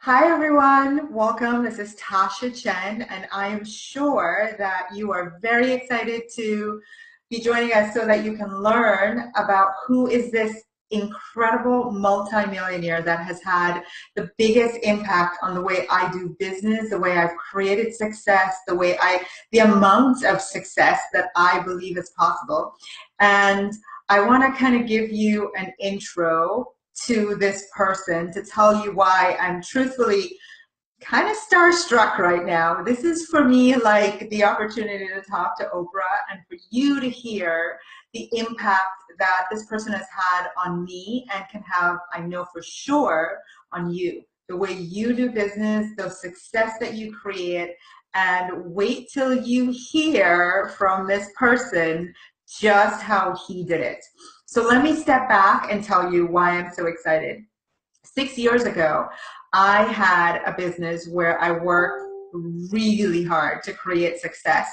Hi everyone, welcome. This is Tasha Chen, and I am sure that you are very excited to be joining us so that you can learn about who is this incredible multimillionaire that has had the biggest impact on the way I do business, the way I've created success, the amount of success that I believe is possible. And I want to kind of give you an intro to this person to tell you why I'm truthfully kind of starstruck right now. This is for me like the opportunity to talk to Oprah and for you to hear the impact that this person has had on me and can have, I know for sure, on you. The way you do business, the success that you create, and wait till you hear from this person just how he did it. So let me step back and tell you why I'm so excited. 6 years ago, I had a business where I worked really hard to create success.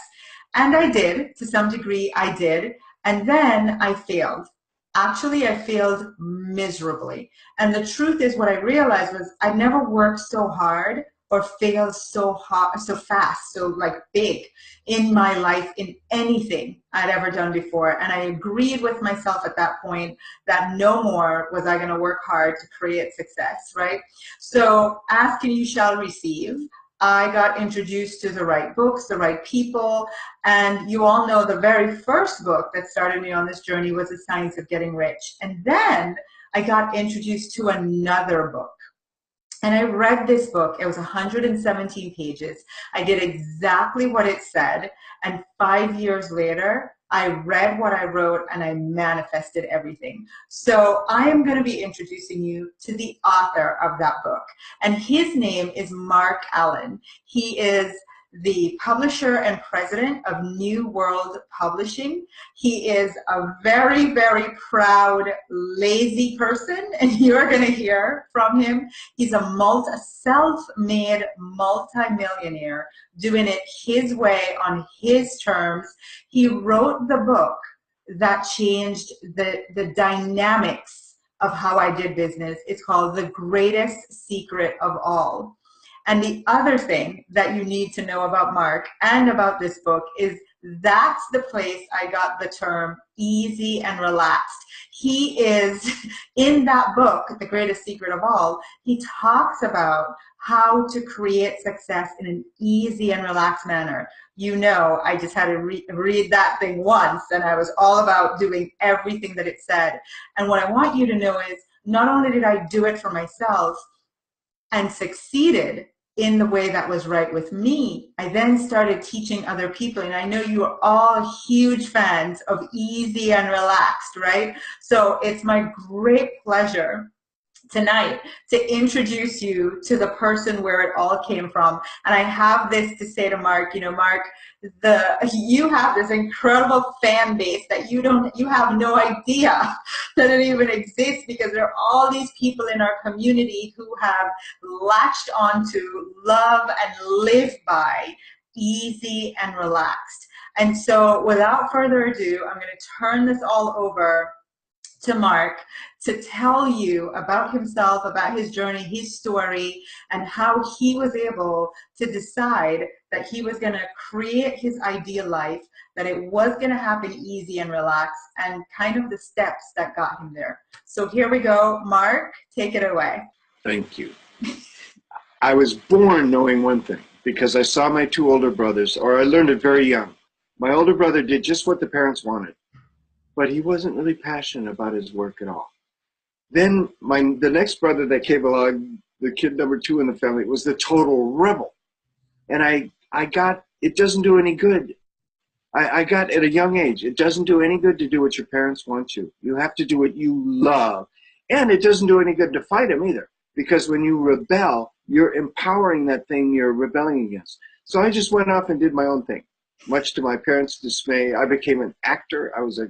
And I did, to some degree, I did. And then I failed. Actually, I failed miserably. And the truth is, what I realized was I never worked so hard or failed so hard, so fast, so like big in my life in anything I'd ever done before. And I agreed with myself at that point that no more was I going to work hard to create success, right? So ask and you shall receive. I got introduced to the right books, the right people, and you all know the very first book that started me on this journey was The Science of Getting Rich. And then I got introduced to another book. And I read this book. It was 117 pages. I did exactly what it said. And 5 years later, I read what I wrote and I manifested everything. So I am going to be introducing you to the author of that book. And his name is Marc Allen. He is the publisher and president of New World Publishing. He is a very, very proud, lazy person, and you're going to hear from him. He's a self-made multi-millionaire, doing it his way on his terms. He wrote the book that changed the dynamics of how I did business. It's called The Greatest Secret of All. And the other thing that you need to know about Marc and about this book is that's the place I got the term easy and relaxed. He is, in that book, The Greatest Secret of All, he talks about how to create success in an easy and relaxed manner. You know, I just had to read that thing once, and I was all about doing everything that it said. And what I want you to know is not only did I do it for myself and succeeded in the way that was right with me, I then started teaching other people. And I know you are all huge fans of easy and relaxed, right? So it's my great pleasure tonight to introduce you to the person where it all came from. And I have this to say to Marc, you know, Marc, you have this incredible fan base that you have no idea that it even exists, because there are all these people in our community who have latched on to love and live by easy and relaxed. And so without further ado, I'm going to turn this all over to Marc to tell you about himself, about his journey, his story, and how he was able to decide that he was going to create his ideal life, that it was going to happen easy and relaxed, and kind of the steps that got him there. So here we go. Marc, take it away. Thank you. I was born knowing one thing because I saw my two older brothers, or I learned it very young. My older brother did just what the parents wanted, but he wasn't really passionate about his work at all. Then the next brother that came along, the kid number two in the family, was the total rebel. And I got, it doesn't do any good. I got at a young age, it doesn't do any good to do what your parents want you. You have to do what you love. And it doesn't do any good to fight them either, because when you rebel, you're empowering that thing you're rebelling against. So I just went off and did my own thing. Much to my parents' dismay, I became an actor. I was a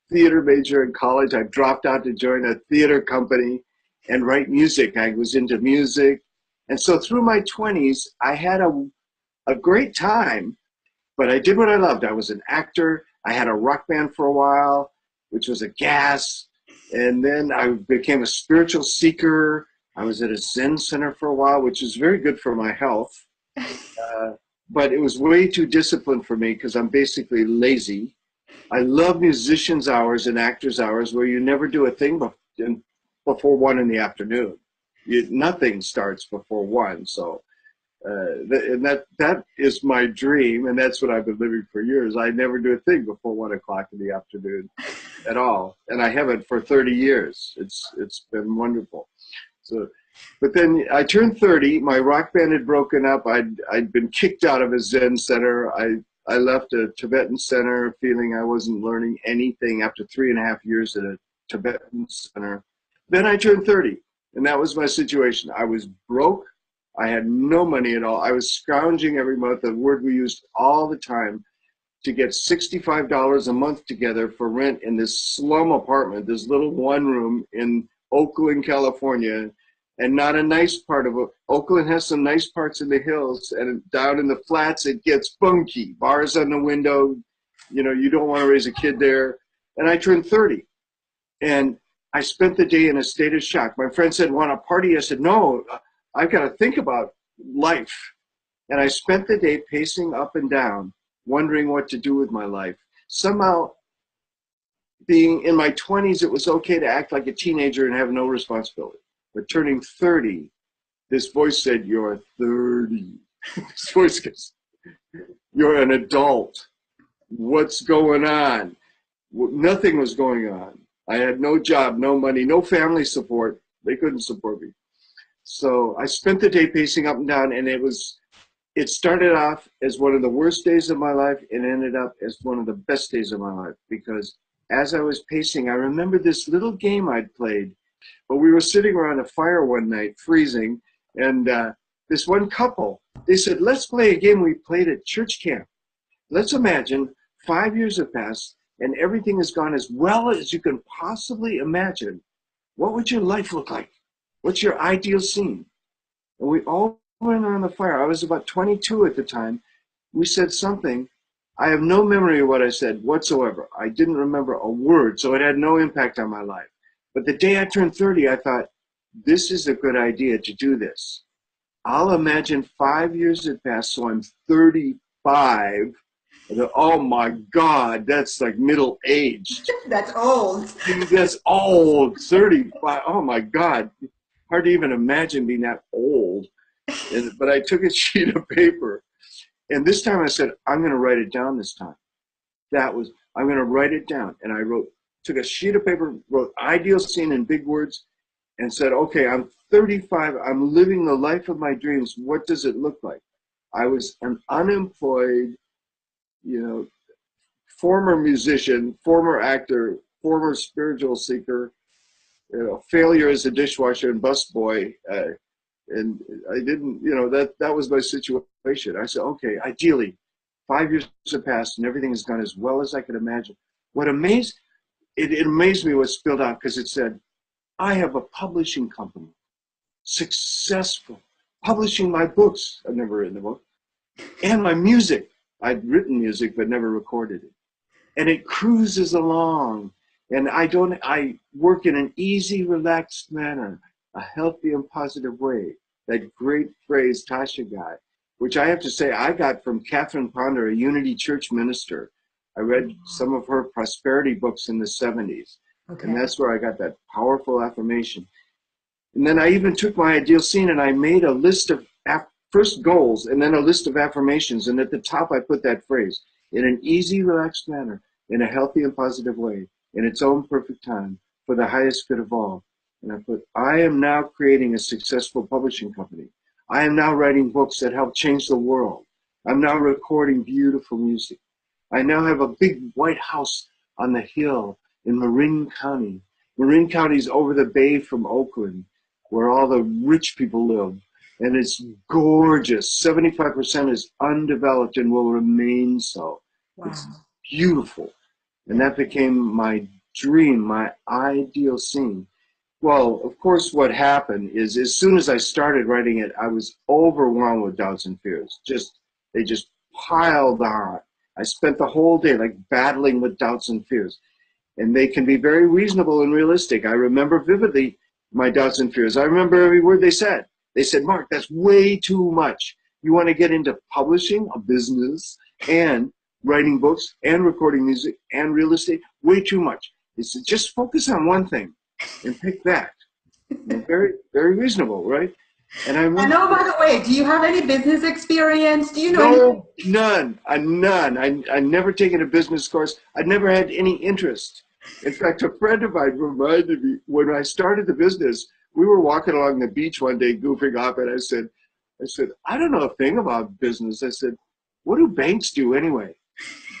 theater major in college. I dropped out to join a theater company and write music. I was into music. And so through my 20s, I had a great time, but I did what I loved. I was an actor. I had a rock band for a while, which was a gas. And then I became a spiritual seeker. I was at a Zen center for a while, which is very good for my health. But it was way too disciplined for me because I'm basically lazy. I love musicians' hours and actors' hours where you never do a thing before 1 in the afternoon. Nothing starts before 1. So and that is my dream, and that's what I've been living for years. I never do a thing before 1 o'clock in the afternoon at all, and I haven't for 30 years. It's been wonderful. So, but then I turned 30. My rock band had broken up. I'd been kicked out of a Zen center. I left a Tibetan center feeling I wasn't learning anything after 3.5 years at a Tibetan center. Then I turned 30, and that was my situation. I was broke. I had no money at all. I was scrounging every month, a word we used all the time, to get $65 a month together for rent in this slum apartment, this little one room in Oakland, California, and not a nice part of it. Oakland has some nice parts in the hills, and down in the flats, it gets funky. Bars on the window, you don't want to raise a kid there. And I turned 30, and I spent the day in a state of shock. My friend said, want to party? I said, no, I've got to think about life. And I spent the day pacing up and down, wondering what to do with my life. Somehow, being in my 20s, it was okay to act like a teenager and have no responsibility. But turning 30, this voice said, you're 30. This voice goes, you're an adult. What's going on? Nothing was going on. I had no job, no money, no family support. They couldn't support me. So I spent the day pacing up and down, and it started off as one of the worst days of my life and ended up as one of the best days of my life, because as I was pacing, I remember this little game I'd played. But we were sitting around a fire one night, freezing, and this one couple, they said, let's play a game we played at church camp. Let's imagine 5 years have passed and everything has gone as well as you can possibly imagine. What would your life look like? What's your ideal scene? And we all went around the fire. I was about 22 at the time. We said something. I have no memory of what I said whatsoever. I didn't remember a word, so it had no impact on my life. But the day I turned 30, I thought, this is a good idea to do this. I'll imagine 5 years had passed, so I'm 35. I thought, oh my God, that's like middle aged. That's old. That's old, 35. Oh my God. Hard to even imagine being that old. But I took a sheet of paper, and this time I said, I'm going to write it down this time. I'm going to write it down. And I took a sheet of paper, wrote ideal scene in big words, and said, okay, I'm 35. I'm living the life of my dreams. What does it look like? I was an unemployed, former musician, former actor, former spiritual seeker, failure as a dishwasher and busboy. And I didn't, that was my situation. I said, okay, ideally, 5 years have passed and everything has gone as well as I could imagine. It amazed me what spilled out, because it said, I have a publishing company, successful, publishing my books. I've never written a book. And my music. I'd written music but never recorded it. And it cruises along. And I work in an easy, relaxed manner, a healthy and positive way. That great phrase Tasha got, which I have to say I got from Catherine Ponder, a Unity Church minister. I read some of her prosperity books in the 70s. Okay. And that's where I got that powerful affirmation. And then I even took my ideal scene and I made a list of first goals and then a list of affirmations. And at the top, I put that phrase, in an easy, relaxed manner, in a healthy and positive way, in its own perfect time, for the highest good of all. And I put, I am now creating a successful publishing company. I am now writing books that help change the world. I'm now recording beautiful music. I now have a big white house on the hill in Marin County. Marin County is over the bay from Oakland, where all the rich people live. And it's gorgeous. 75% is undeveloped and will remain so. Wow. It's beautiful. And that became my dream, my ideal scene. Well, of course, what happened is as soon as I started writing it, I was overwhelmed with doubts and fears. They just piled on. I spent the whole day like battling with doubts and fears. And they can be very reasonable and realistic. I remember vividly my doubts and fears. I remember every word they said. They said, Mark, that's way too much. You want to get into publishing a business and writing books and recording music and real estate? Way too much. They said, just focus on one thing and pick that. Very, very reasonable, right? And I And remember, oh, by the way, do you have any business experience? Do you know anything? no, none. None. I never taken a business course. I never had any interest. In fact, a friend of mine reminded me when I started the business, we were walking along the beach one day goofing off, and I said, I don't know a thing about business. I said, what do banks do anyway?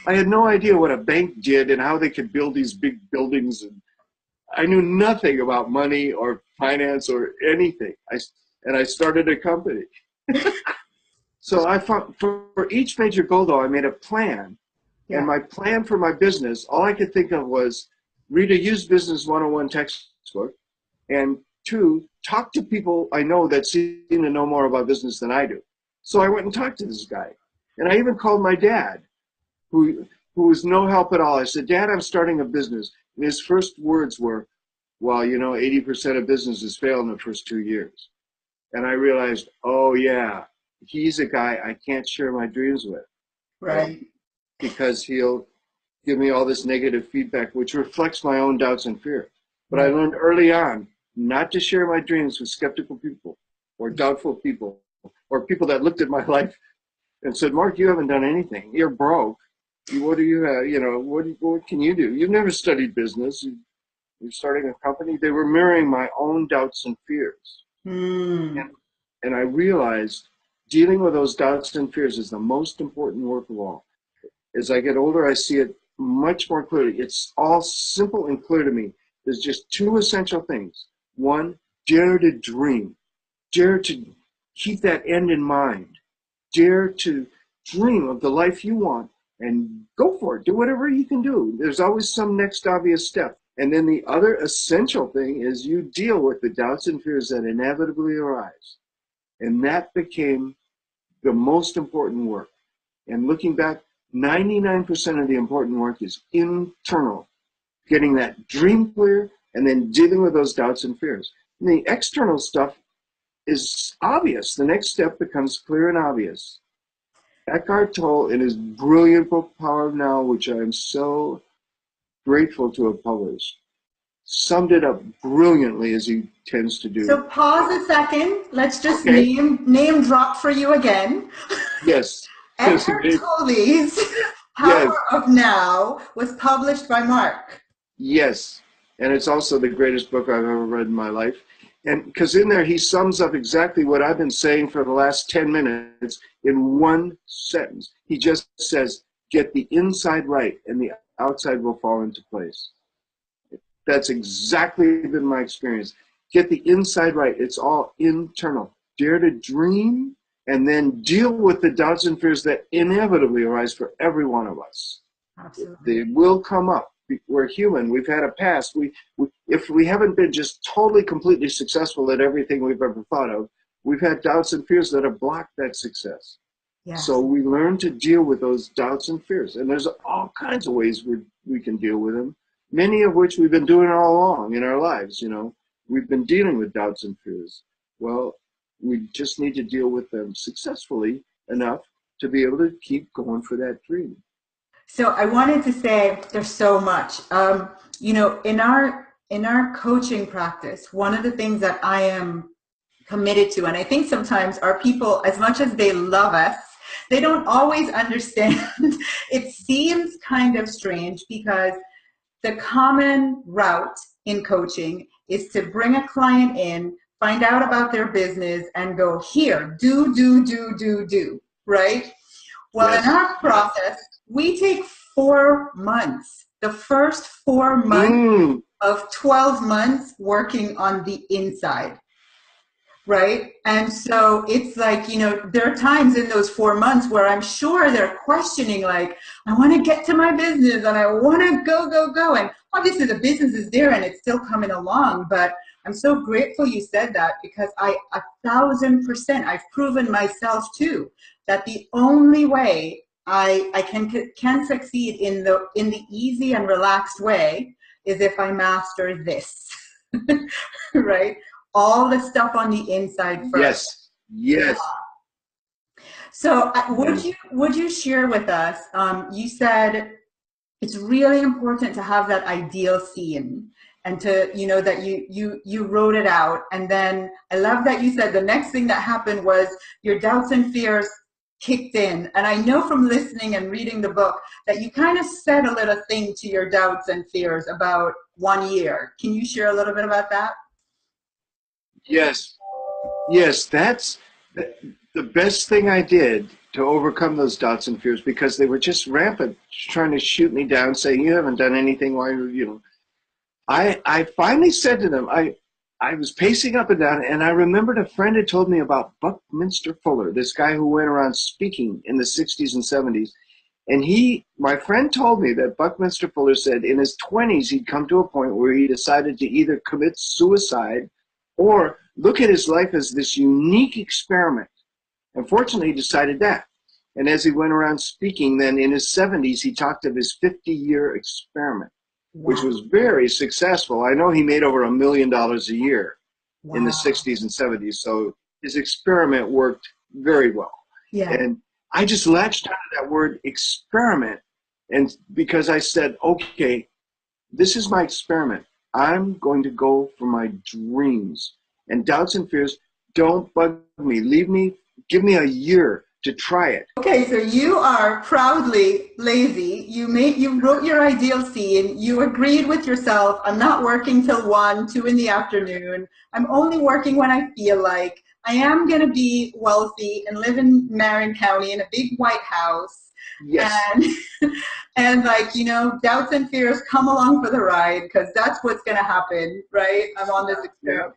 I had no idea what a bank did and how they could build these big buildings. And I knew nothing about money or finance or anything. And I started a company. So I found for each major goal, though, I made a plan. And Yeah, my plan for my business, all I could think of was read a used business 101 textbook, and two, talk to people I know that seem to know more about business than I do. So I went and talked to this guy. And I even called my dad, who was no help at all. I said, Dad, I'm starting a business. And his first words were, well, 80% of businesses fail in the first 2 years. And I realized, oh, yeah, he's a guy I can't share my dreams with, right? right. Because he'll give me all this negative feedback, which reflects my own doubts and fears. But I Right. learned early on not to share my dreams with skeptical people or doubtful people or people that looked at my life and said, Mark, you haven't done anything. You're broke. What do you have? What can you do? You've never studied business. You're starting a company. They were mirroring my own doubts and fears. Hmm. And, and I realized dealing with those doubts and fears is the most important work of all. As I get older, I see it much more clearly. It's all simple and clear to me. There's just two essential things. One, dare to dream. Dare to keep that end in mind. Dare to dream of the life you want and go for it. Do whatever you can do. There's always some next obvious step. And then the other essential thing is you deal with the doubts and fears that inevitably arise. And that became the most important work. And looking back, 99% of the important work is internal, getting that dream clear and then dealing with those doubts and fears. And the external stuff is obvious. The next step becomes clear and obvious. Eckhart Tolle, in his brilliant book, Power of Now, which I am so grateful to have published, summed it up brilliantly as he tends to So do. pause a second. Let's just Okay. name drop for you again. Yes. Eckhart Tolle's Yes. Power of Now was published by Marc. Yes. And it's also the greatest book I've ever read in my life. And because in there, he sums up exactly what I've been saying for the last 10 minutes in one sentence. He just says, get the inside right and the outside will fall into place. That's exactly been my experience. Get the inside right. It's all internal. Dare to dream and then deal with the doubts and fears that inevitably arise for every one of us. Absolutely. They will come up. We're human. We've had a past. If we haven't been just totally, completely successful at everything we've ever thought of, we've had doubts and fears that have blocked that success. So Yes. we learn to deal with those doubts and fears. And there's all kinds of ways we can deal with them, many of which we've been doing all along in our lives. We've been dealing with doubts and fears. Well, we just need to deal with them successfully enough to be able to keep going for that dream. So I wanted to say there's so much. In our coaching practice, one of the things that I am committed to, and I think sometimes our people, as much as they love us, they don't always understand. It seems kind of strange because the common route in coaching is to bring a client in, find out about their business, and go, here, do, right? Well, in Yes. our process, we take 4 months, the first 4 months Mm, of 12 months working on the inside, right? And so it's like, there are times in those 4 months where I'm sure they're questioning, like, I want to get to my business and I want to go. And obviously the business is there and it's still coming along, but I'm so grateful you said that because 1,000%, I've proven myself too, that the only way I can succeed in the easy and relaxed way is if I master this. right? All the stuff on the inside first. Yes. Yes. So And would you share with us, you said it's really important to have that ideal scene and to, you know, that you wrote it out. And then I love that you said the next thing that happened was your doubts and fears kicked in. And I know from listening and reading the book that you kind of said a little thing to your doubts and fears about 1 year. Can you share a little bit about that? yes, yes, that's the best thing I did to overcome those doubts and fears because they were just rampant, trying to shoot me down, saying, you haven't done anything. Why, you know, I finally said to them, I was pacing up and down, and I remembered a friend had told me about Buckminster Fuller, this guy who went around speaking in the 60s and 70s. And my friend told me that Buckminster Fuller said in his 20s he'd come to a point where he decided to either commit suicide or look at his life as this unique experiment. And fortunately, he decided that. And as he went around speaking, then in his 70s, he talked of his 50-year experiment, which Wow. was very successful. I know he made over $1 million a year in the Wow. 60s and 70s. So his experiment worked very well. Yeah. And I just latched onto that word experiment. And because I said, okay, this is my experiment. I'm going to go for my dreams. And doubts and fears don't bug me. Leave me, give me a year to try it. Okay, so you are proudly lazy. You wrote your ideal scene. You agreed with yourself. I'm not working till 1, 2 in the afternoon. I'm only working when I feel like. I am gonna be wealthy and live in Marin County in a big white house. Yes. And and like, you know, doubts and fears come along for the ride because that's what's gonna happen, right? I'm on this Yeah. experiment.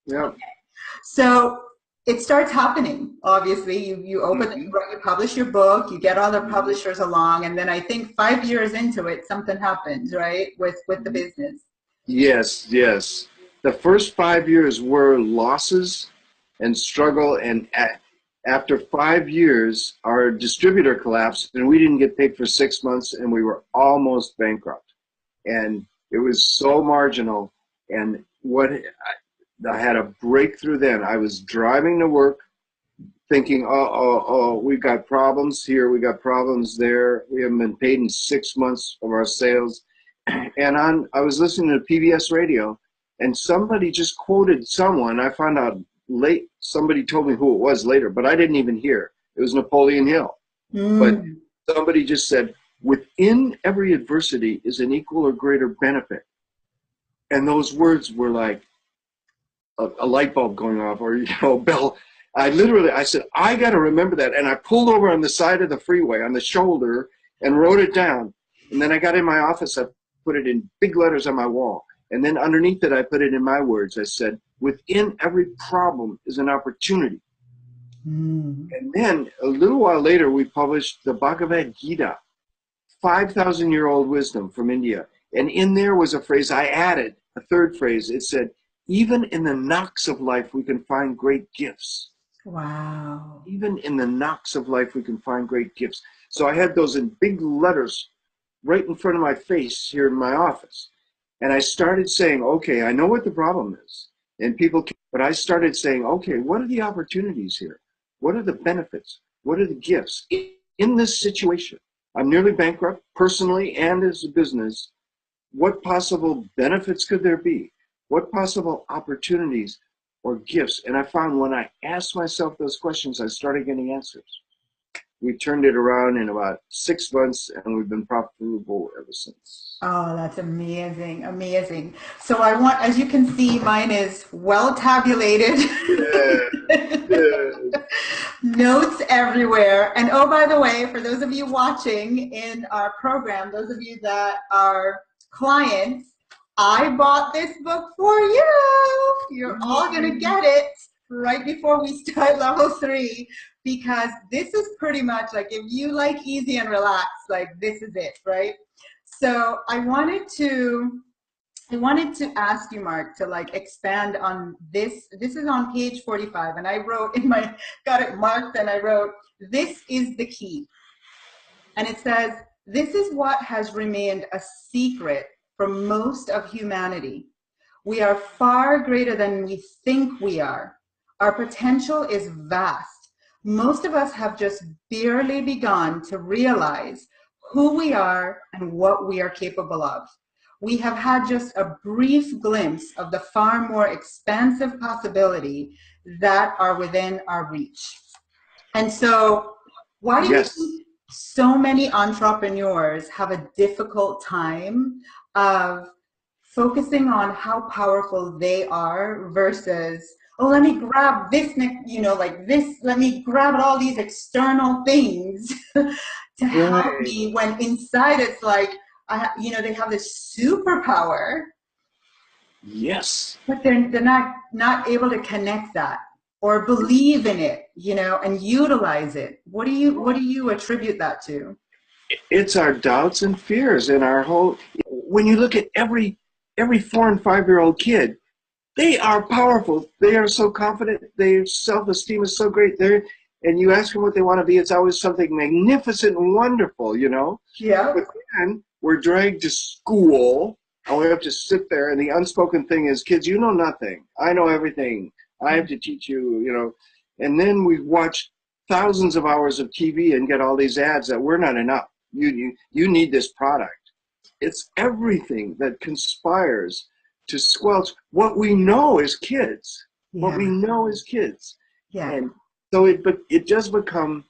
Yeah. So it starts happening. Obviously, you open, Mm-hmm. you publish your book, you get all the Mm-hmm. publishers along, and then I think 5 years into it, something happens, right, with the business. Yes, yes. The first 5 years were losses and struggle, and after 5 years, our distributor collapsed, and we didn't get paid for 6 months, and we were almost bankrupt. And it was so marginal. And I had a breakthrough then. I was driving to work, thinking, we've got problems here, we got problems there. We haven't been paid in 6 months of our sales. And I was listening to PBS radio, and somebody just quoted someone. I found out late. Somebody told me who it was later, but I didn't even hear. It was Napoleon Hill. But Mm. somebody just said, "Within every adversity is an equal or greater benefit." And those words were like a light bulb going off, or bell. I said, I got to remember that, and I pulled over on the side of the freeway on the shoulder and wrote it down. And then I got in my office, I put it in big letters on my wall, and then underneath it I put it in my words. I said, within every problem is an opportunity. Mm. And then a little while later we published the Bhagavad Gita, 5,000-year-old wisdom from India. And in there was a phrase I added, a third phrase. It said, even in the knocks of life, we can find great gifts. Wow. Even in the knocks of life, we can find great gifts. So I had those in big letters right in front of my face here in my office. And I started saying, okay, I know what the problem is. And but I started saying, okay, what are the opportunities here? What are the benefits? What are the gifts in this situation? I'm nearly bankrupt personally and as a business. What possible benefits could there be? What possible opportunities or gifts? And I found when I asked myself those questions, I started getting answers. We turned it around in about 6 months, and we've been profitable ever since. Oh, that's amazing, amazing. So I want, as you can see, mine is well tabulated. Yeah, yeah. Notes everywhere. And oh, by the way, for those of you watching in our program, those of you that are clients, I bought this book for you. You're all going to get it right before we start level 3 because this is pretty much like if you like easy and relaxed, like this is it, right? So I wanted to ask you, Marc, to like expand on this. This is on page 45, and I wrote in my, got it marked, and I wrote, this is the key. And it says, this is what has remained a secret for most of humanity. We are far greater than we think we are. Our potential is vast. Most of us have just barely begun to realize who we are and what we are capable of. We have had just a brief glimpse of the far more expansive possibility that are within our reach. And so, why do you Yes. think so many entrepreneurs have a difficult time of focusing on how powerful they are versus, oh, let me grab this, like this, let me grab all these external things to help Right. me, when inside it's like, they have this superpower, Yes. but they're not able to connect that or believe in it, and utilize it. What do you attribute that to? It's our doubts and fears and our whole, when you look at every 4 and 5 year old kid, they are powerful. They are so confident. Their self-esteem is so great. And you ask them what they want to be, it's always something magnificent and wonderful, Yeah. But then we're dragged to school and we have to sit there. And the unspoken thing is, kids, you know nothing. I know everything. I have to teach you. And then we watch thousands of hours of TV and get all these ads that we're not enough. You need this product. It's everything that conspires to squelch what we know as kids. What Yeah. we know as kids. Yeah. And so but it does become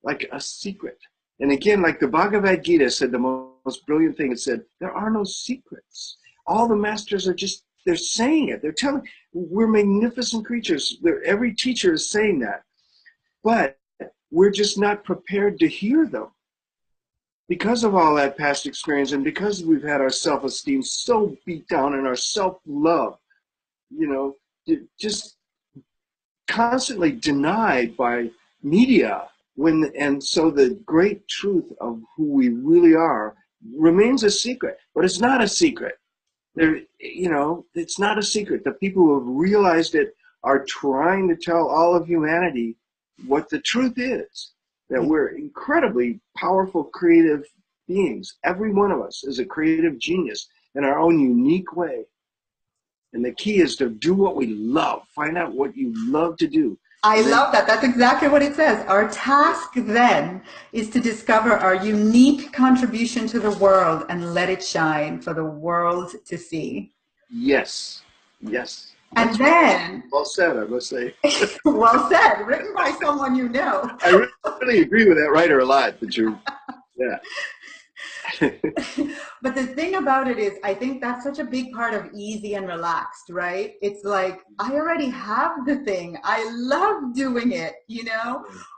like a secret. And again, like the Bhagavad Gita said, the most brilliant thing, it said, there are no secrets. All the masters are just, they're saying it. They're telling, we're magnificent creatures. Every teacher is saying that. But we're just not prepared to hear them because of all that past experience and because we've had our self-esteem so beat down and our self-love, just constantly denied by media. And so the great truth of who we really are remains a secret, but it's not a secret. It's not a secret. The people who have realized it are trying to tell all of humanity what the truth is, that we're incredibly powerful, creative beings. Every one of us is a creative genius in our own unique way. And the key is to do what we love. Find out what you love to do. I Then, love that. That's exactly what it says. Our task then is to discover our unique contribution to the world and let it shine for the world to see. yes, yes. And That's then, well said, I must say. well said, written by someone you know. I really agree with that writer a lot, yeah. But the thing about it is, I think that's such a big part of easy and relaxed, right? It's like, I already have the thing. I love doing it,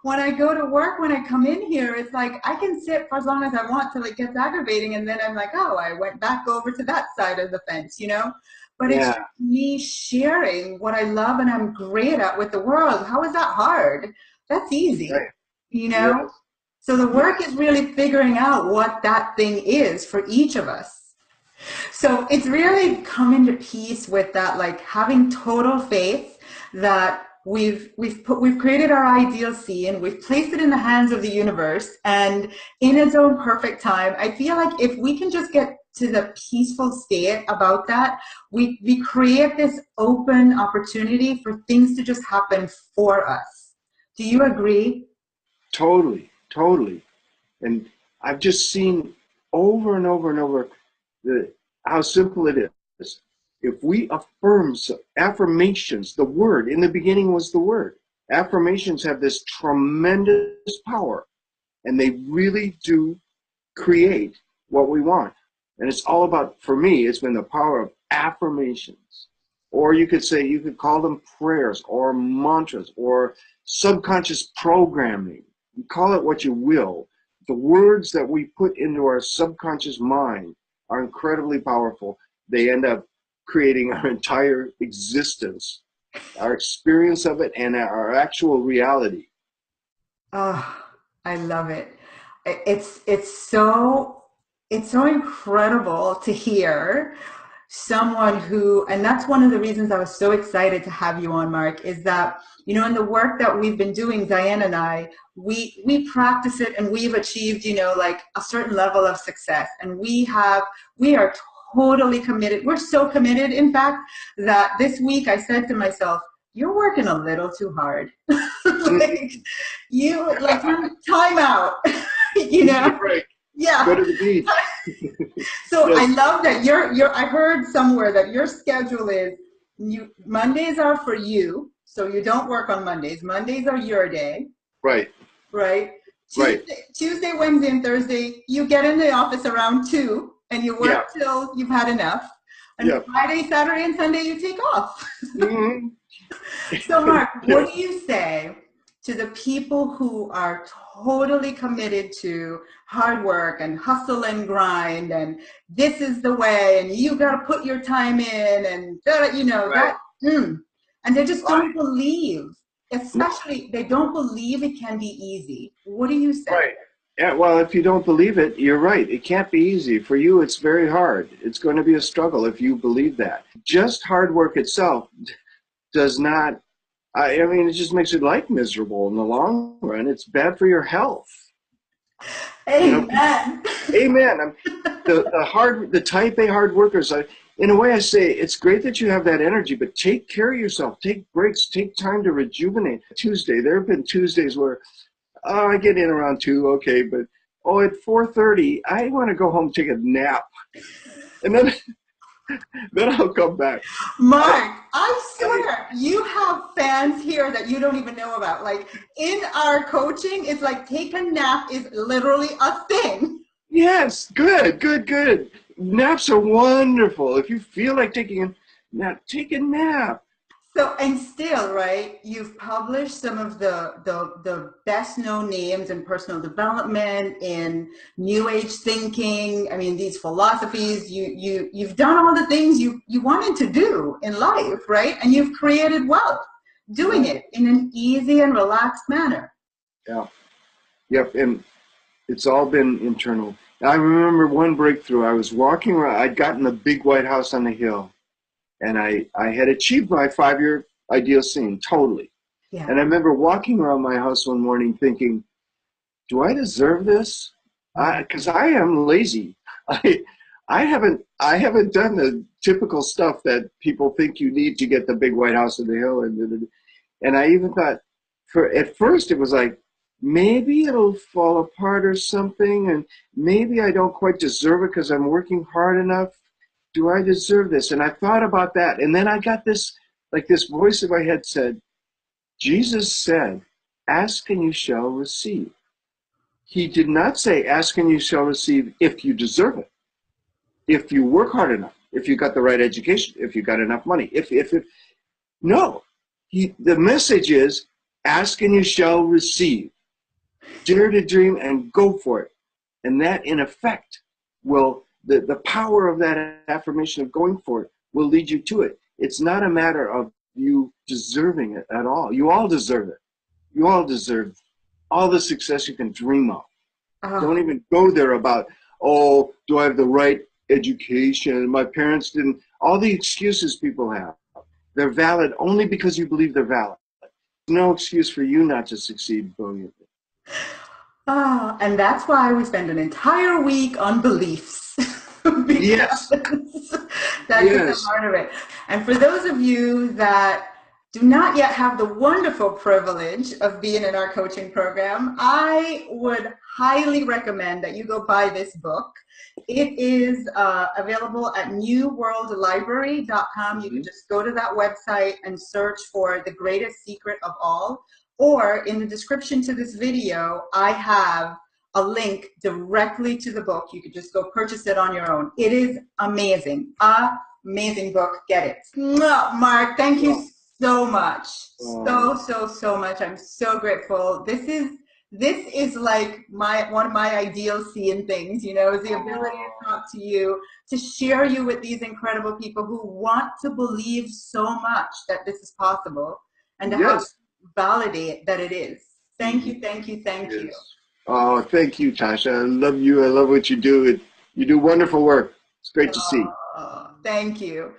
When I go to work, when I come in here, it's like, I can sit for as long as I want till it gets aggravating. And then I'm like, oh, I went back over to that side of the fence, But it's Yeah. just me sharing what I love and I'm great at with the world. How is that hard? That's easy, Right. you Yes. know? So the work is really figuring out what that thing is for each of us. So it's really coming to peace with that, like having total faith that we've created our ideal scene, we've placed it in the hands of the universe, and in its own perfect time. I feel like if we can just get to the peaceful state about that, we create this open opportunity for things to just happen for us. Do you agree? Totally, totally. And I've just seen over and over and over how simple it is. If we affirm affirmations, the word, in the beginning was the word. Affirmations have this tremendous power, and they really do create what we want. And it's all about, for me, it's been the power of affirmations. Or you could call them prayers or mantras or subconscious programming. You call it what you will. The words that we put into our subconscious mind are incredibly powerful. They end up creating our entire existence, our experience of it, and our actual reality. Oh, I love it. It's so incredible to hear someone who, and that's one of the reasons I was so excited to have you on, Marc, is that, in the work that we've been doing, Diane and I, we practice it and we've achieved, like a certain level of success. And we are totally committed. We're so committed, in fact, that this week I said to myself, you're working a little too hard. Like, you, like, time out, you Give me a know? break. Go Yeah. to the beach. So I Yes, love that I heard somewhere that your schedule is, Mondays are for you, so you don't work on Mondays. Mondays are your day, right, right? right. Tuesday, Wednesday, and Thursday, you get in the office around 2 and you Yeah, work till you've had enough. And yeah. Friday, Saturday, and Sunday, you take off. Hmm. So, Mark, Yeah, what do you say to the people who are totally committed to hard work and hustle and grind, and this is the way, and you got to put your time in, and right. and they just Right. don't believe, No, especially they don't believe it can be easy. What do you say? right. Yeah, well, if you don't believe it, you're right. It can't be easy. For you, it's very hard. It's going to be a struggle if you believe that. Just hard work itself does not, I mean, it just makes your life miserable in the long run. It's bad for your health. You know, Amen. amen. The type A hard workers, in a way I say, it's great that you have that energy, but take care of yourself. Take breaks. Take time to rejuvenate. Tuesday, there have been Tuesdays where, oh, I get in around 2, okay, but, oh, at 4:30, I want to go home and take a nap. And then, then I'll come back. I, Mark, I I, swear, you have fans here that you don't even know about. Like, in our coaching, it's like take a nap is literally a thing. yes, good, good, good. Naps are wonderful. If you feel like taking a nap, take a nap. So, and still, right, you've published some of the best known names in personal development, in new age thinking. I mean, these philosophies, you've done all the things you wanted to do in life, right? And you've created wealth doing Yeah, it in an easy and relaxed manner. yeah, yep. And it's all been internal. I remember one breakthrough. I was walking around. I'd gotten the big white house on the hill, and I had achieved my 5-year ideal scene totally. Yeah. And I remember walking around my house one morning thinking, do I deserve this? Because I am lazy. I I haven't done the typical stuff that people think you need to get the big white house on the hill. And I even thought, at first it was like, maybe it'll fall apart or something, and maybe I don't quite deserve it because I'm working hard enough. Do I deserve this? And I thought about that, and then I got this, like, this voice in my head said, Jesus said, ask and you shall receive. He did not say, ask and you shall receive if you deserve it, if you work hard enough, if you got the right education, if you got enough money, if no. The message is, ask and you shall receive. Dare to dream and go for it. And that, in effect, the power of that affirmation of going for it will lead you to it. It's not a matter of you deserving it at all. You all deserve it. You all deserve all the success you can dream of. Don't Oh, even go there about, oh, do I have the right education? My parents didn't. All the excuses people have, they're valid only because you believe they're valid. No excuse for you not to succeed brilliantly. and that's why we spend an entire week on beliefs because Yes, that's at the yes, heart of it. And for those of you that do not yet have the wonderful privilege of being in our coaching program, I would highly recommend that you go buy this book. It is available at newworldlibrary.com. You can hmm, just go to that website and search for The Greatest Secret of All. Or in the description to this video, I have a link directly to the book. You could just go purchase it on your own. It is amazing. Amazing book. Get it. Mwah, Mark, thank you well, so much. uh, So much. I'm so grateful. This is like one of my ideal seeing things, is the ability to talk to you, to share you with these incredible people who want to believe so much that this is possible, and to have yes, validate that it is. Thank hmm, you, thank you, thank you. yes. Oh, thank you, Tasha. I love you. I love what you do. You do wonderful work. It's great to see. Thank you.